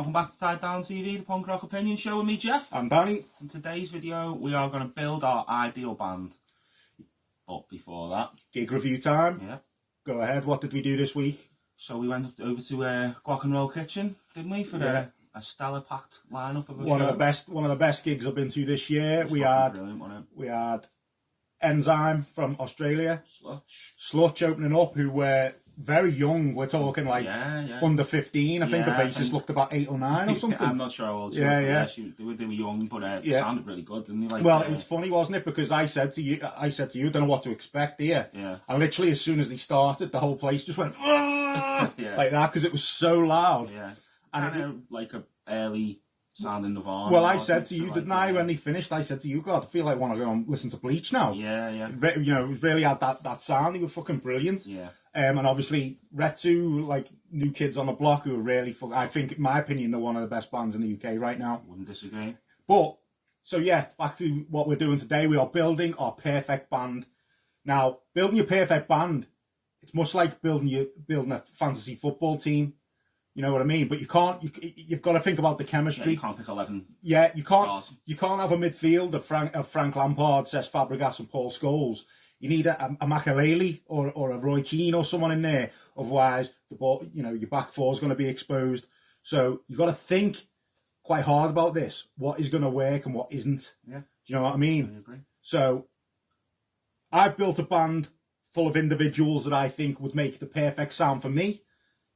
Welcome back to Tied Down TV, the punk rock opinion show with me, Geoff. I'm Danny. In today's video, we are going to build our ideal band. But before that... Gig review time. Yeah. Go ahead, what did we do this week? So we went over to Guac and Roll Kitchen, didn't we, for a stellar packed lineup of a One show. of the best gigs I've been to this year. It's brilliant, wasn't it? We had Enzyme from Australia. Slutch opening up, who were very young. We're talking like under 15. I think the bassist looked about 8 or 9 or something. I'm not sure how old she was. They were young, but it sounded really good, didn't they? Like, it was funny, wasn't it? Because I said to you, don't know what to expect here. Yeah. And literally as soon as they started, the whole place just went like that because it was so loud. Yeah. And like a early sounding Nirvana. Well, I said to you, didn't I, when they finished, I said to you, God, I feel like I want to go and listen to Bleach now. Yeah. You know, it really had that sound. They were fucking brilliant. Yeah. And obviously, Retsu, like New Kids on the Block, who are really, I think, in my opinion, they're one of the best bands in the UK right now. Wouldn't disagree. But, so yeah, back to what we're doing today. We are building our perfect band. Now, building your perfect band, it's much like building a fantasy football team. You know what I mean? But you've got to think about the chemistry. Yeah, you can't pick 11 you can't. stars. You can't have a midfield of Frank Lampard, Cesc Fabregas and Paul Scholes. You need a Makelele or a Roy Keane or someone in there. Otherwise, the ball, your back four is going to be exposed. So you've got to think quite hard about this. What is going to work and what isn't. Yeah. Do you know what I mean? I agree. So I've built a band full of individuals that I think would make the perfect sound for me.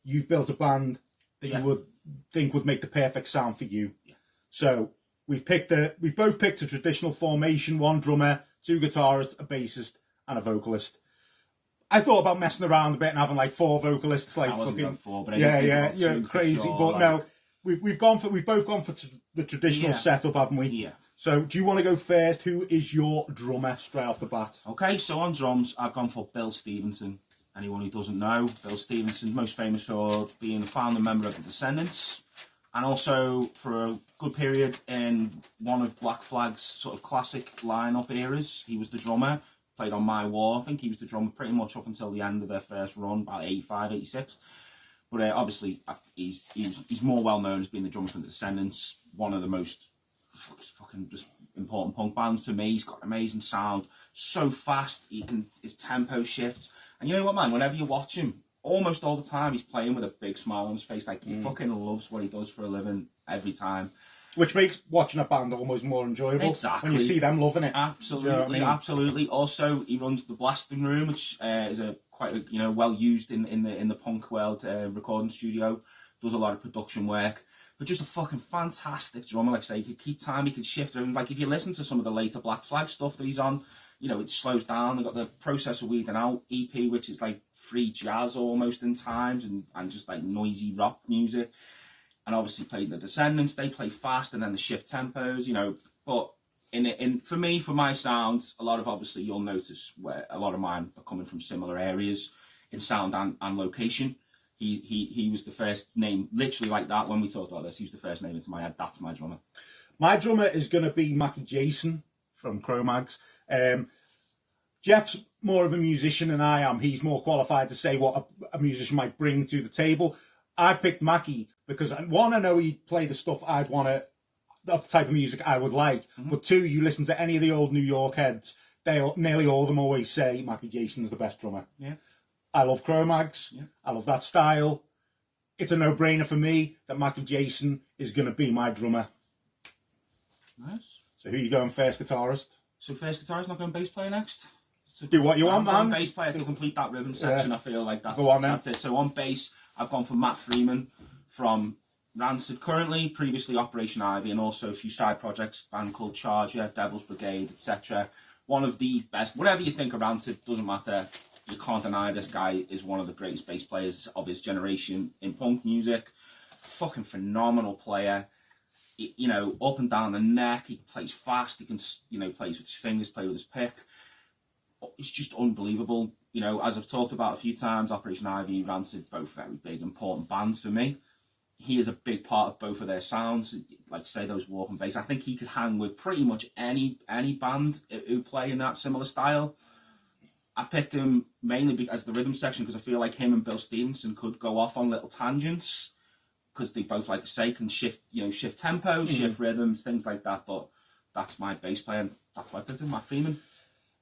You've built a band that you would think would make the perfect sound for you. Yeah. So we've both picked a traditional formation: 1 drummer, 2 guitarists, a bassist, and a vocalist. I thought about messing around a bit and having like 4 vocalists, like fucking 4, but crazy. Sure, but no, we've both gone for the traditional setup, haven't we? Yeah. So do you want to go first? Who is your drummer straight off the bat? Okay, so on drums, I've gone for Bill Stevenson. Anyone who doesn't know, Bill Stevenson, most famous for being a founder member of the Descendents, and also for a good period in one of Black Flag's sort of classic lineup eras. He was the drummer, played on My War. I think he was the drummer pretty much up until the end of their first run, about 85, 86. But obviously, he's more well known as being the drummer for the Descendents, one of the most fucking just important punk bands to me. He's got amazing sound, so fast, his tempo shifts. And you know what, man, whenever you watch him, almost all the time he's playing with a big smile on his face, like he fucking loves what he does for a living every time. Which makes watching a band almost more enjoyable. Exactly. When you see them loving it. Absolutely, you know what I mean? Absolutely. Also, he runs the Blasting Room, which is quite well used in the punk world recording studio. Does a lot of production work. But just a fucking fantastic drummer, like I say. He could keep time, he could shift. And like if you listen to some of the later Black Flag stuff that he's on, it slows down. They've got the Process of Weeding Out EP, which is like free jazz almost in times and just like noisy rock music. And obviously played the Descendants, they play fast and then the shift tempos, But for me, for my sound, a lot of, obviously you'll notice where a lot of mine are coming from similar areas in sound and location. He was the first name, literally like that, when we talked about this, he was the first name into my head. That's my drummer. My drummer is going to be Mackie Jayson from Cro-Mags. Geoff's more of a musician than I am. He's more qualified to say what a musician might bring to the table. I've picked Mackie because, 1, I know he'd play the stuff I'd want to, the type of music I would like. Mm-hmm. But 2, you listen to any of the old New York heads, nearly all of them always say Mackie Jayson's the best drummer. Yeah. I love Cro-Mags. Yeah. I love that style. It's a no-brainer for me that Mackie Jayson is going to be my drummer. Nice. So who are you going first, guitarist? So first guitarist, not going bass player next? So do what you want, man. Bass player to complete that rhythm section. I feel like that's it. So on bass, I've gone for Matt Freeman from Rancid currently, previously Operation Ivy, and also a few side projects, band called Charger, Devil's Brigade, etc. One of the best, whatever you think of Rancid, doesn't matter. You can't deny this guy is one of the greatest bass players of his generation in punk music. Fucking phenomenal player. Up and down the neck. He plays fast. He can, plays with his fingers, play with his pick. It's just unbelievable. As I've talked about a few times, Operation Ivy, Rancid, both very big, important bands for me. He is a big part of both of their sounds. Like say those walking bass. I think he could hang with pretty much any band who play in that similar style. I picked him mainly as the rhythm section because I feel like him and Bill Stevenson could go off on little tangents. because they both, like I say, can shift, shift tempos, shift rhythms, things like that. But that's my bass player, and that's why I picked him, Matt Freeman.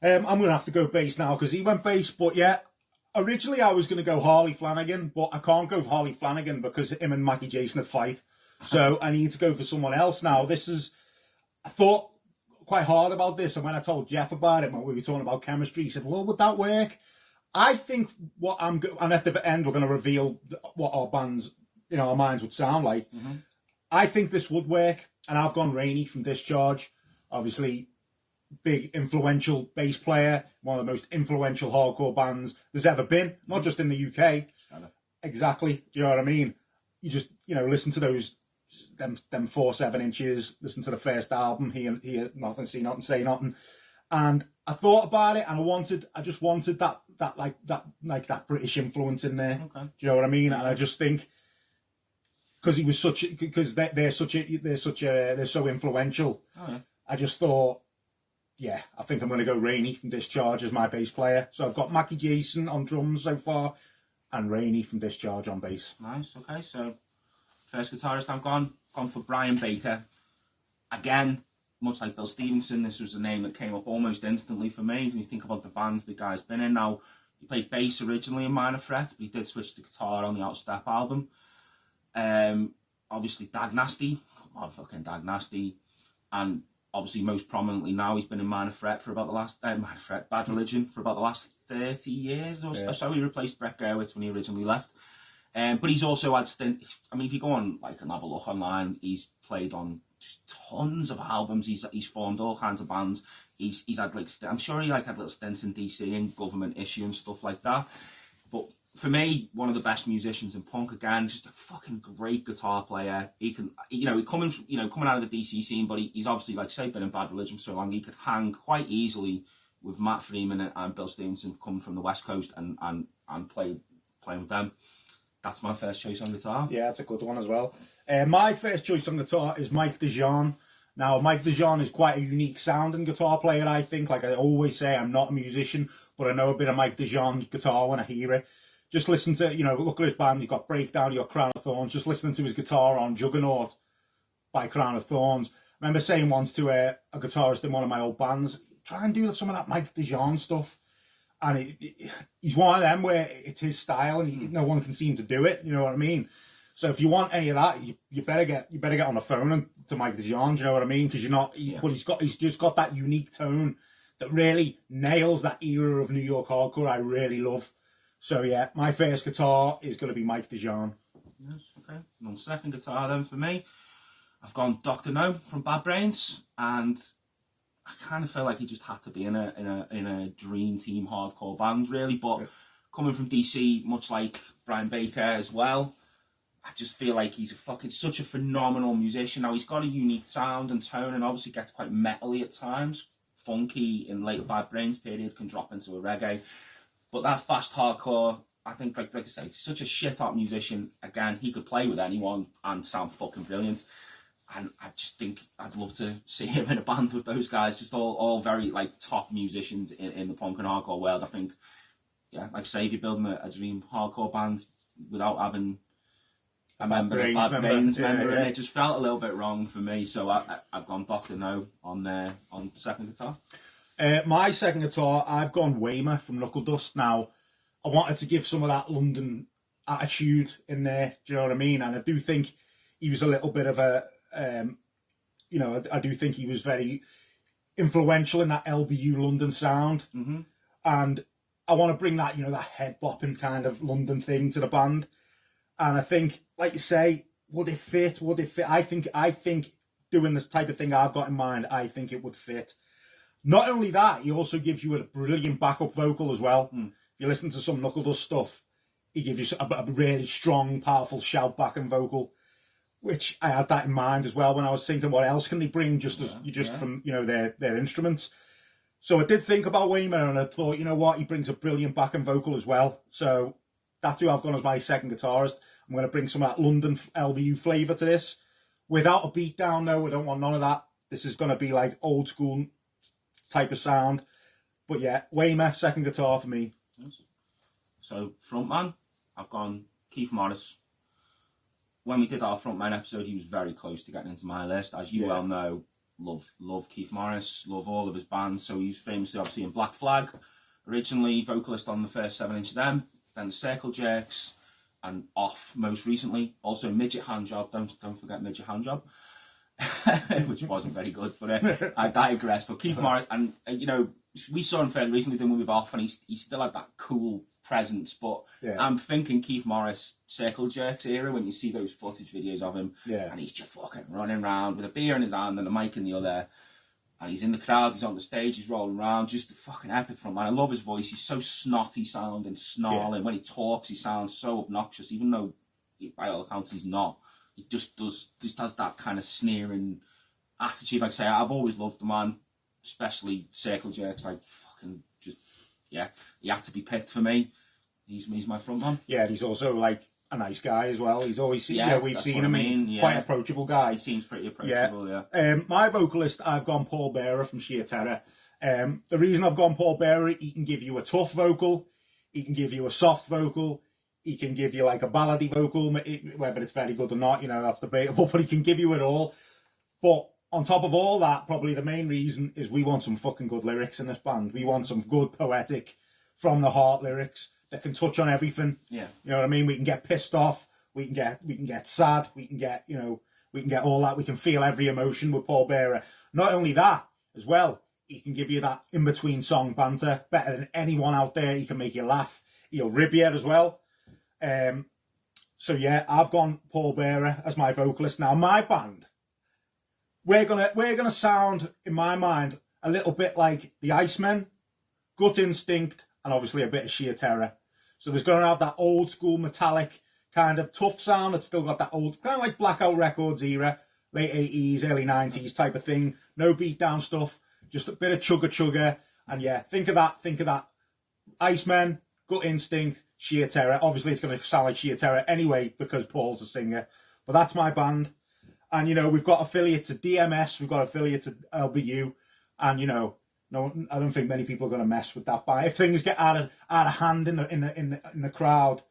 I'm going to have to go bass now because he went bass. But yeah, originally I was going to go Harley Flanagan, but I can't go Harley Flanagan because him and Mackie Jayson had fight. So I need to go for someone else now. I thought quite hard about this, and when I told Geoff about it, when we were talking about chemistry, he said, well, would that work? I think and at the end we're going to reveal what our bands, our minds would sound like. I think this would work, and I've gone Rainy from Discharge. Obviously, big influential bass player, one of the most influential hardcore bands there's ever been, not just in the UK. Exactly, do you know what I mean? You just, listen to them 4/7 inches, listen to the first album, hear nothing, see nothing, say nothing. And I thought about it, and I just wanted that British influence in there. Okay. Do you know what I mean? And I just think because they're so influential. Oh, yeah. I just thought, yeah, I think I'm going to go Rainy from Discharge as my bass player. So I've got Mackie Jayson on drums so far, and Rainy from Discharge on bass. Nice. Okay, so first guitarist I've gone for Brian Baker. Again, much like Bill Stevenson, this was a name that came up almost instantly for me. When you think about the bands the guy's been in now, he played bass originally in Minor Threat, but he did switch to guitar on the Outstep album. Obviously Dag Nasty, come on, fucking Dag Nasty, and obviously most prominently now he's been in Minor Threat for about the last Bad Religion for about the last 30 years or so. He replaced Brett Gerwitz when he originally left. But he's also had if you go on and have a look online, he's played on tons of albums. He's formed all kinds of bands. He's had I'm sure he had little stints in DC and Government Issue and stuff like that. But for me, one of the best musicians in punk. Again, just a fucking great guitar player. He can, coming out of the DC scene, but he's obviously, like I say, been in Bad Religion for so long. He could hang quite easily with Matt Freeman and Bill Stevenson coming from the West Coast and playing with them. That's my first choice on guitar. Yeah, that's a good one as well. My first choice on guitar is Mike Dijan. Now, Mike Dijan is quite a unique sounding guitar player, I think. Like I always say, I'm not a musician, but I know a bit of Mike Dijan's guitar when I hear it. Just listen to, look at his band. You've got Breakdown, you've got Crown of Thorns. Just listening to his guitar on Juggernaut by Crown of Thorns. I remember saying once to a guitarist in one of my old bands, try and do some of that Mike Dijan stuff. And he's one of them where it's his style and no one can seem to do it. You know what I mean? So if you want any of that, you better get on the phone to Mike Dijan. Do you know what I mean? Because but he's just got that unique tone that really nails that era of New York hardcore I really love. So yeah, my first guitar is going to be Mike Dijan. Yes, okay. And on second guitar then for me, I've gone Dr. No from Bad Brains, and I kind of feel like he just had to be in a dream team hardcore band really. But coming from DC, much like Brian Baker as well, I just feel like he's such a phenomenal musician. Now he's got a unique sound and tone, and obviously gets quite metally at times, funky in later Bad Brains period, can drop into a reggae. But that fast hardcore, I think, like I say, such a shit hot musician. Again, he could play with anyone and sound fucking brilliant. And I just think I'd love to see him in a band with those guys, just all very top musicians in the punk and hardcore world. I think, like I say, if you're building a dream hardcore band without having a Bad Brains member, and it just felt a little bit wrong for me. So I've gone Dr. No on second guitar. My second guitar, I've gone Wema from Knuckledust. Now, I wanted to give some of that London attitude in there, do you know what I mean? And I do think he was a little bit of a, I do think he was very influential in that LBU London sound. Mm-hmm. And I want to bring that, that head bopping kind of London thing to the band. And I think, like you say, would it fit? I think doing this type of thing I've got in mind, I think it would fit. Not only that, he also gives you a brilliant backup vocal as well. If you listen to some Knuckledust stuff, he gives you a really strong, powerful shout backing vocal, which I had that in mind as well when I was thinking, what else can they bring from their instruments? So I did think about Wema, and I thought, you know what, he brings a brilliant backing vocal as well. So that's who I've gone as my second guitarist. I'm going to bring some of that London LBU flavour to this, without a beat down though. I don't want none of that. This is going to be like old school type of sound. But yeah, Wema, second guitar for me. Yes. So frontman, I've gone Keith Morris. when we did our frontman episode, he was very close to getting into my list. As you well know, love Keith Morris, love all of his bands. So he's famously obviously in Black Flag, originally vocalist on the first 7-inch of them, then the Circle Jerks, and Off most recently. Also Midget Handjob, don't forget Midget Handjob, which wasn't very good, but I digress. But Keith Morris, and you know, we saw him fairly recently doing with Off, and he still had that cool presence. But I'm thinking Keith Morris Circle Jerks era, when you see those footage videos of him, and he's just fucking running around with a beer in his hand and a mic in the other, and he's in the crowd, he's on the stage, he's rolling around, just a fucking epic front man. I love his voice. He's so snotty sounding, snarling. When he talks, he sounds so obnoxious, even though by all accounts he's not. He just has that kind of sneering attitude. Like I say, I've always loved the man, especially Circle Jerks. Like fucking just, he had to be picked for me. He's my front man. Yeah, and he's also like a nice guy as well. He's always we've seen him. He's quite an approachable guy. He seems pretty approachable. My vocalist, I've gone Paul Bearer from Sheer Terror. The reason I've gone Paul Bearer, he can give you a tough vocal, he can give you a soft vocal, he can give you like a ballady vocal, whether it's very good or not, you know, that's debatable, but he can give you it all. But on top of all that, probably the main reason is we want some fucking good lyrics in this band. We want some good poetic, from the heart lyrics that can touch on everything. Yeah. You know what I mean? We can get pissed off, we can get sad, we can get all that, we can feel every emotion with Paul Bearer. Not only that, as well, he can give you that in-between song banter better than anyone out there. He can make you laugh. He'll rib you as well. So yeah, I've gone Paul Bearer as my vocalist. Now my band, we're gonna sound, in my mind, a little bit like the Icemen, Gut Instinct, and obviously a bit of Sheer Terror. So there's gonna have that old school metallic kind of tough sound. It's still got that old kind of like Blackout Records era, late 80s, early 90s type of thing. No beat down stuff, just a bit of chugger, and yeah, think of that. Icemen, Gut Instinct, Sheer Terror. Obviously, it's going to sound like Sheer Terror anyway because Paul's a singer. But that's my band. And, you know, we've got affiliates to DMS, we've got affiliates to LBU. And, you know, no, I don't think many people are going to mess with that band. If things get out of hand in the crowd,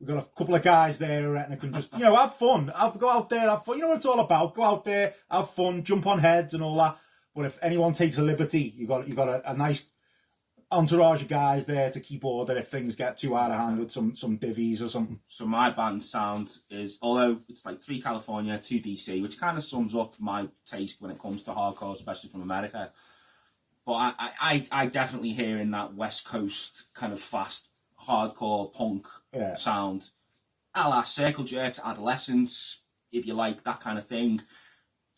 we've got a couple of guys there that can just, you know, have fun. Go out there, have fun. You know what it's all about. Go out there, have fun, jump on heads and all that. But if anyone takes a liberty, you got a nice entourage of guys there to keep order if things get too out of hand with some divvies or something. So my band's sound is, although it's like 3 California, 2 DC, which kind of sums up my taste when it comes to hardcore, especially from America. But I definitely hear in that West Coast kind of fast hardcore punk sound, a la Circle Jerks, Adolescents, if you like, that kind of thing.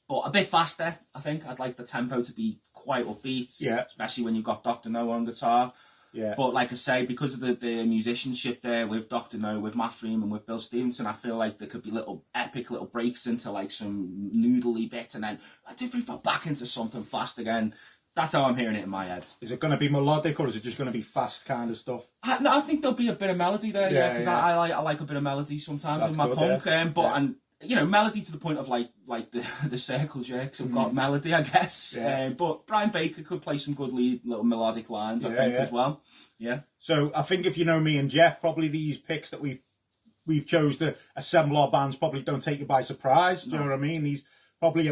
But a bit faster, I think. I'd like the tempo to be quite upbeat, especially when you've got Dr. No on guitar. Yeah. But like I say, because of the musicianship there with Dr. No, with Matt Freeman, with Bill Stevenson, I feel like there could be epic little breaks into like some noodly bits, and then 2, 3, 4 back into something fast again. That's how I'm hearing it in my head. Is it going to be melodic or is it just going to be fast kind of stuff? I think there'll be a bit of melody there, because I like a bit of melody sometimes in my punk. And you know, melody to the point of like the Circle Jerks have got melody, I guess. Yeah. But Brian Baker could play some good little melodic lines, I think, as well. Yeah. So I think if you know me and Geoff, probably these picks that we've chose to assemble our bands probably don't take you by surprise. Do you know what I mean? These probably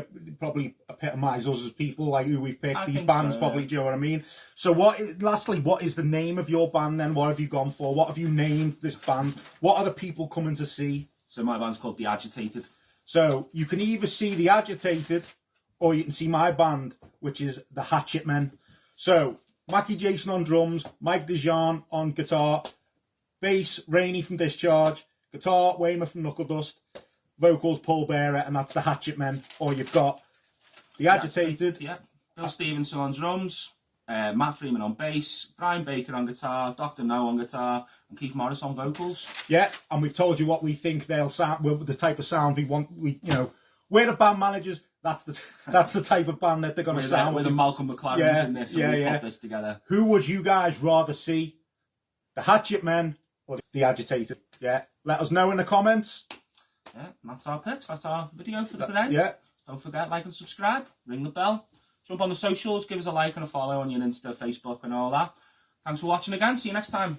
epitomise us as people, like who we've picked. These bands probably, do you know what I mean? So lastly, what is the name of your band then? What have you gone for? What have you named this band? What are the people coming to see? So my band's called The Agitated. So you can either see The Agitated or you can see my band, which is The Hatchet Men. So Mackie Jayson on drums, Mike Dijan on guitar, bass Rainey from Discharge, guitar Wema from Knuckledust, vocals Paul Bearer, and that's The Hatchet Men. Or you've got The Agitated. Yeah. Bill Stevenson on drums, Matt Freeman on bass, Brian Baker on guitar, Dr. No on guitar, and Keith Morris on vocals. Yeah, and we've told you what we think they'll sound, the type of sound we want. We're the band managers. That's the type of band that they're going to sound. With the Malcolm McLaren's in this, and we put this together. Who would you guys rather see? The Hatchet Men or The Agitated? Yeah, let us know in the comments. Yeah, and that's our picks. That's our video for today. Yeah. Don't forget, like and subscribe, ring the bell, jump on the socials, give us a like and a follow on your Insta, Facebook and all that. Thanks for watching again. See you next time.